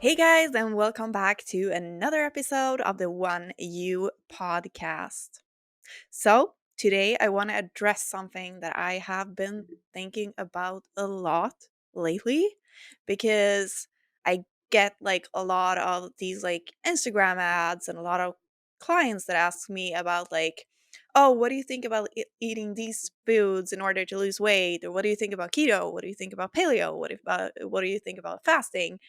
Hey guys, and welcome back to another episode of the One You podcast. Today I want to address something that I have been thinking about a lot lately because I get like a lot of these like Instagram ads and a lot of clients that ask me about like, oh, what do you think about eating these foods in order to lose weight? Or what do you think about keto? What do you think about paleo? What do you think about fasting?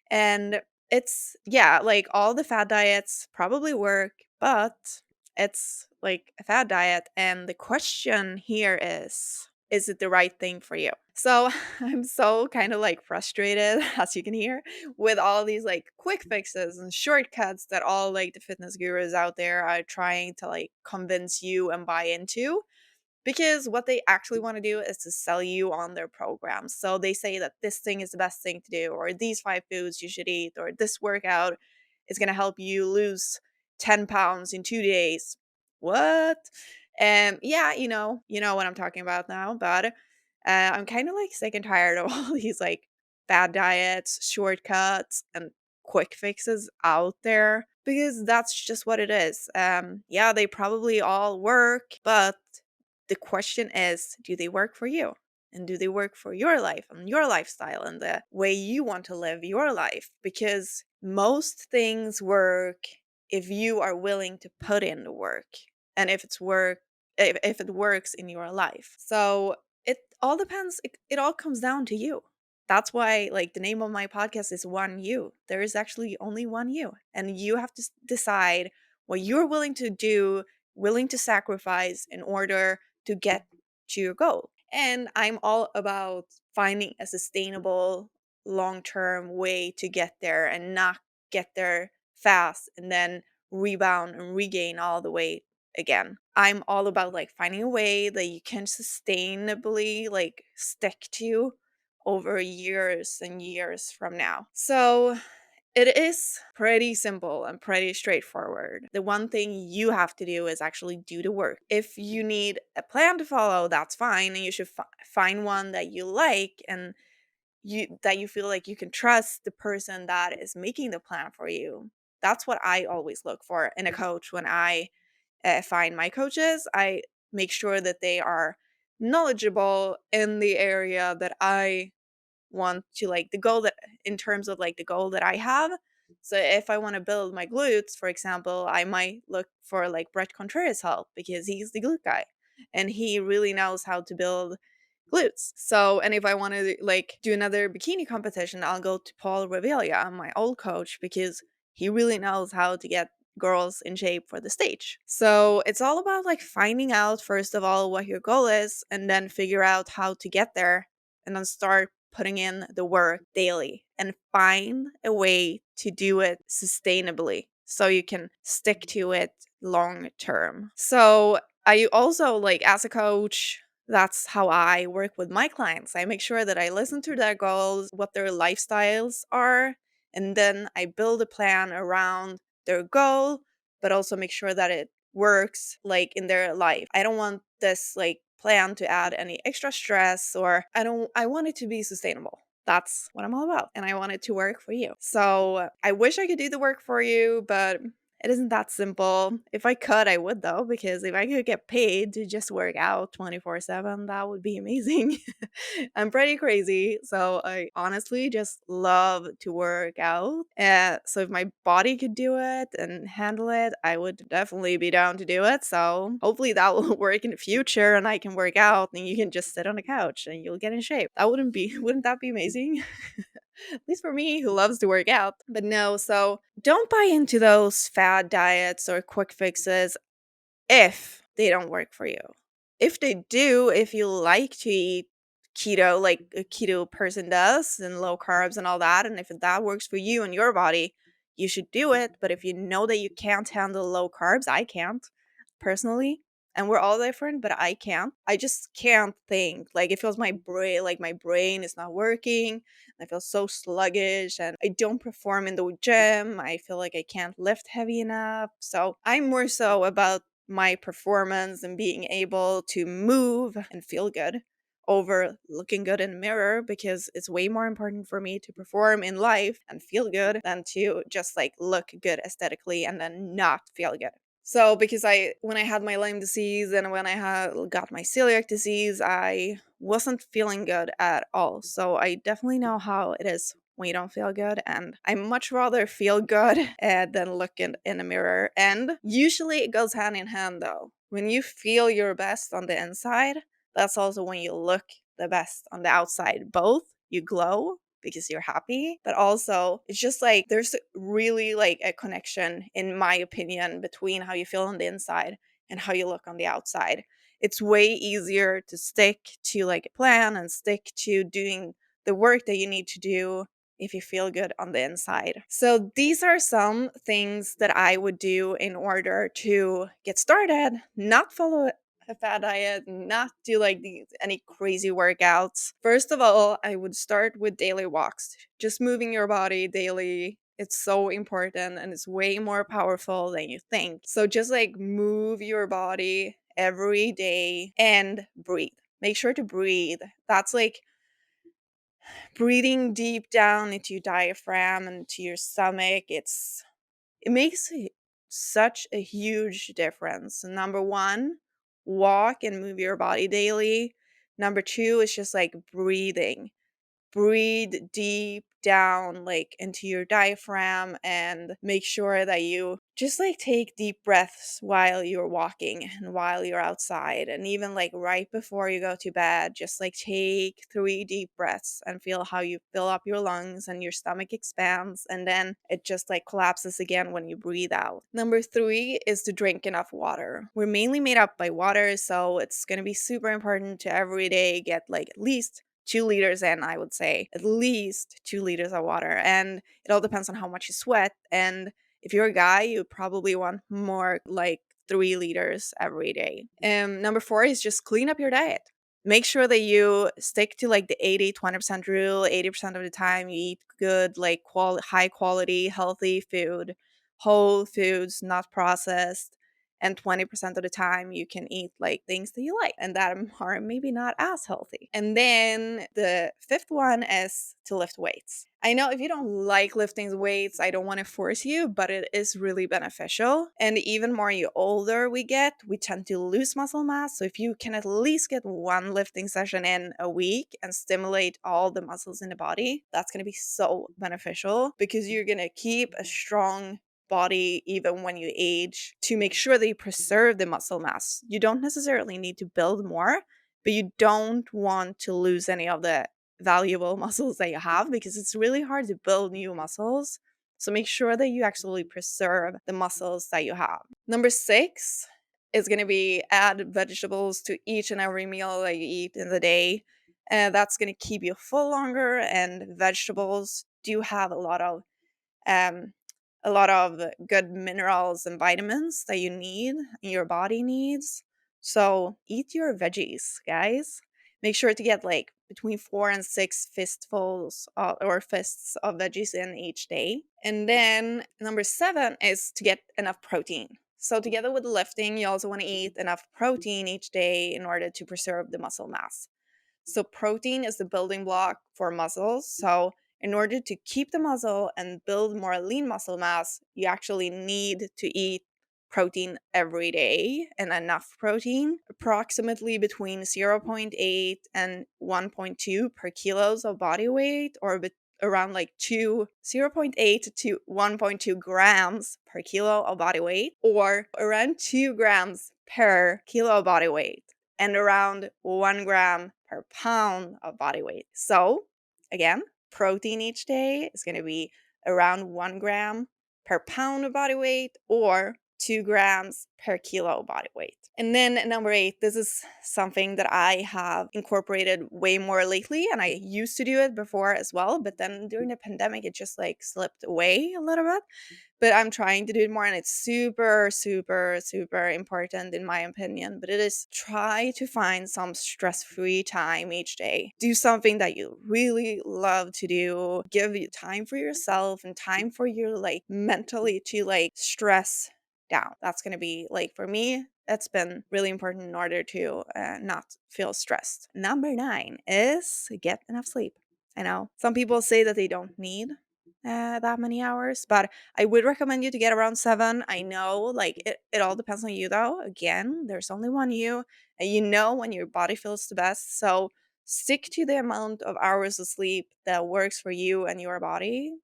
And it's yeah, like all the fad diets probably work, but it's like a fad diet. And the question here is it the right thing for you? So I'm so kind of like frustrated, as you can hear, with all these like quick fixes and shortcuts that all like the fitness gurus out there are trying to like convince you and buy into because what they actually want to do is to sell you on their programs. So they say that this thing is the best thing to do, or these five foods you should eat, or this workout is going to help you lose 10 pounds in 2 days. What? And yeah, you know what I'm talking about now. But I'm kind of like sick and tired of all these like bad diets, shortcuts, and quick fixes out there because that's just what it is. Yeah, they probably all work, but the question is, do they work for you? And do they work for your life and your lifestyle and the way you want to live your life? Because most things work if you are willing to put in the work and if it works in your life. So it all depends. It all comes down to you. That's why like the name of my podcast is One You. There is actually only one you. And you have to decide what you're willing to do, willing to sacrifice in order to get to your goal. And I'm all about finding a sustainable long term way to get there and not get there fast and then rebound and regain all the weight again. I'm all about like finding a way that you can sustainably like stick to over years and years from now. So it is pretty simple and pretty straightforward. The one thing you have to do is actually do the work. If you need a plan to follow, that's fine, and you should find one that you like and you feel like you can trust the person that is making the plan for you. That's what I always look for in a coach when I find my coaches. I make sure that they are knowledgeable in the area that I want to like the goal that in terms of like the goal that I have. So if I want to build my glutes, for example, I might look for like Brett Contreras' help because he's the glute guy and he really knows how to build glutes. So, and if I want to like do another bikini competition, I'll go to Paul Revelia, my old coach, because he really knows how to get girls in shape for the stage. So it's all about like finding out first of all what your goal is and then figure out how to get there and then start putting in the work daily and find a way to do it sustainably so you can stick to it long term. So I also like as a coach, that's how I work with my clients. I make sure that I listen to their goals, what their lifestyles are, and then I build a plan around their goal, but also make sure that it works like in their life. I don't want this like plan to add any extra stress or I want it to be sustainable. That's what I'm all about and I want it to work for you. So, I wish I could do the work for you, but it isn't that simple. If I could, I would though, because if I could get paid to just work out 24/7, that would be amazing. I'm pretty crazy, so I honestly just love to work out. So if my body could do it and handle it, I would definitely be down to do it. So hopefully that will work in the future and I can work out and you can just sit on the couch and you'll get in shape. That wouldn't that be amazing? At least for me who loves to work out. But no, so don't buy into those fad diets or quick fixes if they don't work for you. If they do, if you like to eat keto like a keto person does and low carbs and all that, and if that works for you and your body, you should do it. But if you know that you can't handle low carbs, I can't personally. And we're all different, but I can't. I just can't think. Like it feels my brain is not working. I feel so sluggish and I don't perform in the gym. I feel like I can't lift heavy enough. So I'm more so about my performance and being able to move and feel good over looking good in the mirror, because it's way more important for me to perform in life and feel good than to just like look good aesthetically and then not feel good. So because when I had my Lyme disease and when I had got my celiac disease, I wasn't feeling good at all. So I definitely know how it is when you don't feel good, and I much rather feel good than look in a mirror. And usually it goes hand in hand though. When you feel your best on the inside, that's also when you look the best on the outside. Both you glow because you're happy, but also it's just like there's really like a connection, in my opinion, between how you feel on the inside and how you look on the outside. It's way easier to stick to like a plan and stick to doing the work that you need to do if you feel good on the inside. So these are some things that I would do in order to get started, not follow a fad diet, not do like any crazy workouts. First of all, I would start with daily walks. Just moving your body daily. It's so important and it's way more powerful than you think. So just like move your body every day and breathe. Make sure to breathe. That's like breathing deep down into your diaphragm and to your stomach. It makes such a huge difference. Number one, walk and move your body daily. Number two is just like breathing. Breathe deep down like into your diaphragm and make sure that you just like take deep breaths while you're walking and while you're outside, and even like right before you go to bed, just like take 3 deep breaths and feel how you fill up your lungs and your stomach expands, and then it just like collapses again when you breathe out. Number three is to drink enough water. We're mainly made up by water, so it's going to be super important to every day get like at least 2 liters in, I would say. At least 2 liters of water. And it all depends on how much you sweat. And if you're a guy, you probably want more like 3 liters every day. Number four is just clean up your diet. Make sure that you stick to like the 80-20% rule. 80% of the time you eat good, like high quality, healthy food, whole foods, not processed, and 20% of the time you can eat like things that you like and that are maybe not as healthy. And then the fifth one is to lift weights. I know if you don't like lifting weights, I don't want to force you, but it is really beneficial. And even more you older we get, we tend to lose muscle mass. So if you can at least get one lifting session in a week and stimulate all the muscles in the body, that's going to be so beneficial, because you're going to keep a strong body even when you age, to make sure that you preserve the muscle mass. You don't necessarily need to build more, but you don't want to lose any of the valuable muscles that you have, because it's really hard to build new muscles. So make sure that you actually preserve the muscles that you have. Number six is going to be add vegetables to each and every meal that you eat in the day. And that's going to keep you full longer, and vegetables do have um, a lot of good minerals and vitamins that you need and your body needs. So eat your veggies, guys. Make sure to get like between 4 and 6 fistfuls or fists of veggies in each day. And then number seven is to get enough protein. So together with the lifting, you also want to eat enough protein each day in order to preserve the muscle mass. So protein is the building block for muscles. So in order to keep the muscle and build more lean muscle mass, you actually need to eat protein every day, and enough protein, approximately between zero point 0.8 and 1.2 per kilos of body weight, or around like 0.8 to 1.2 grams per kilo of body weight, or around 2 grams per kilo of body weight, and around 1 gram per pound of body weight. So again, protein each day is going to be around 1 gram per pound of body weight, or 2 grams per kilo body weight. And then number 8, this is something that I have incorporated way more lately, and I used to do it before as well, but then during the pandemic it just like slipped away a little bit. But I'm trying to do it more, and it's super, super, super important in my opinion. But it is, try to find some stress-free time each day. Do something that you really love to do. Give you time for yourself and time for your like mentally to like stress down. That's going to be like, for me, That's been really important in order to not feel stressed. Number 9 is get enough sleep. I know some people say that they don't need that many hours, but I would recommend you to get around 7. I know, like, it all depends on you, though. Again, there's only one you, and you know when your body feels the best. So stick to the amount of hours of sleep that works for you and your body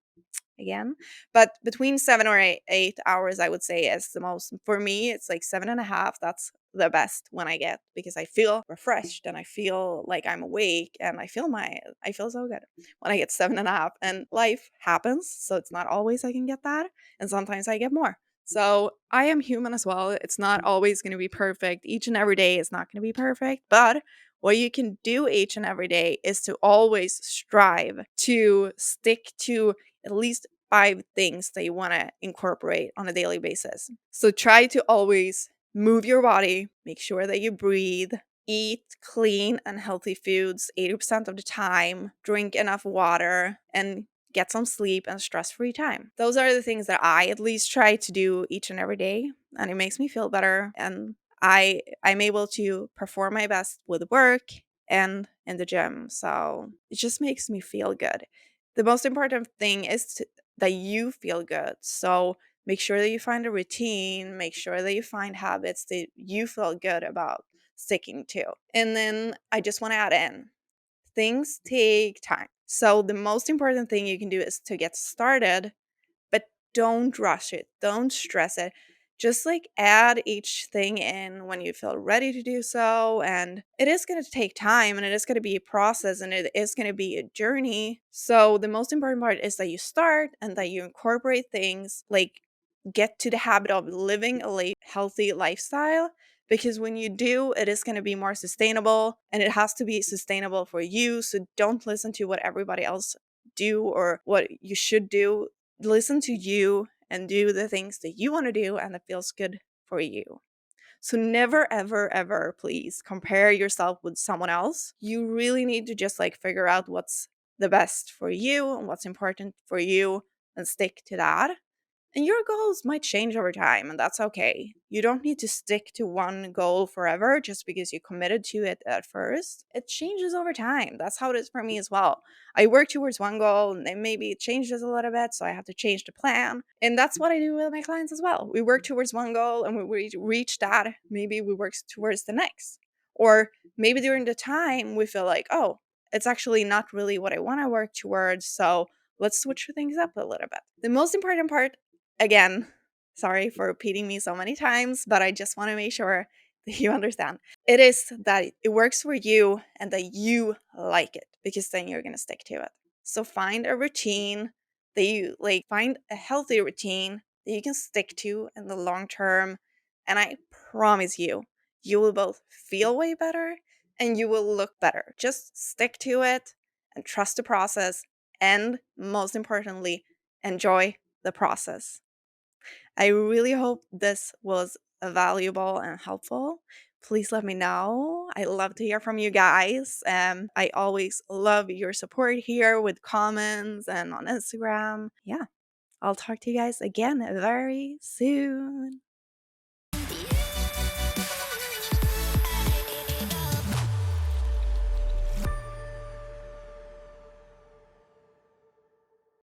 again. But between 7 or 8 hours, I would say is the most. For me, it's like 7.5. That's the best when I get, because I feel refreshed and I feel like I'm awake and I feel so good when I get 7.5. And life happens, so it's not always I can get that, and sometimes I get more. So I am human as well. It's not always going to be perfect. Each and every day is not going to be perfect, but what you can do each and every day is to always strive to stick to at least 5 things that you want to incorporate on a daily basis. So try to always move your body, make sure that you breathe, eat clean and healthy foods 80% of the time, drink enough water, and get some sleep and stress-free time. Those are the things that I at least try to do each and every day, and it makes me feel better, and I'm able to perform my best with work and in the gym. So it just makes me feel good. The most important thing is that you feel good. So make sure that you find a routine, make sure that you find habits that you feel good about sticking to. And then I just want to add in, things take time. So the most important thing you can do is to get started, but don't rush it. Don't stress it. Just like add each thing in when you feel ready to do so. And it is going to take time, and it is going to be a process, and it is going to be a journey. So the most important part is that you start and that you incorporate things, like get to the habit of living a healthy lifestyle, because when you do, it is going to be more sustainable, and it has to be sustainable for you. So don't listen to what everybody else do or what you should do. Listen to you and do the things that you want to do and that feels good for you. So never ever ever please compare yourself with someone else. You really need to just like figure out what's the best for you and what's important for you and stick to that. And your goals might change over time, and that's okay. You don't need to stick to one goal forever just because you committed to it at first. It changes over time. That's how it is for me as well. I work towards one goal, and then maybe it changes a little bit, so I have to change the plan. And that's what I do with my clients as well. We work towards one goal, and we reach that. Maybe we work towards the next. Or maybe during the time, we feel like, oh, it's actually not really what I want to work towards, so let's switch things up a little bit. The most important part, again, sorry for repeating me so many times, but I just want to make sure that you understand. It is that it works for you and that you like it, because then you're going to stick to it. So find a routine that you like, find a healthy routine that you can stick to in the long term. And I promise you, you will both feel way better and you will look better. Just stick to it and trust the process. And most importantly, enjoy the process. I really hope this was valuable and helpful. Please let me know. I love to hear from you guys. I always love your support here with comments and on Instagram. Yeah, I'll talk to you guys again very soon.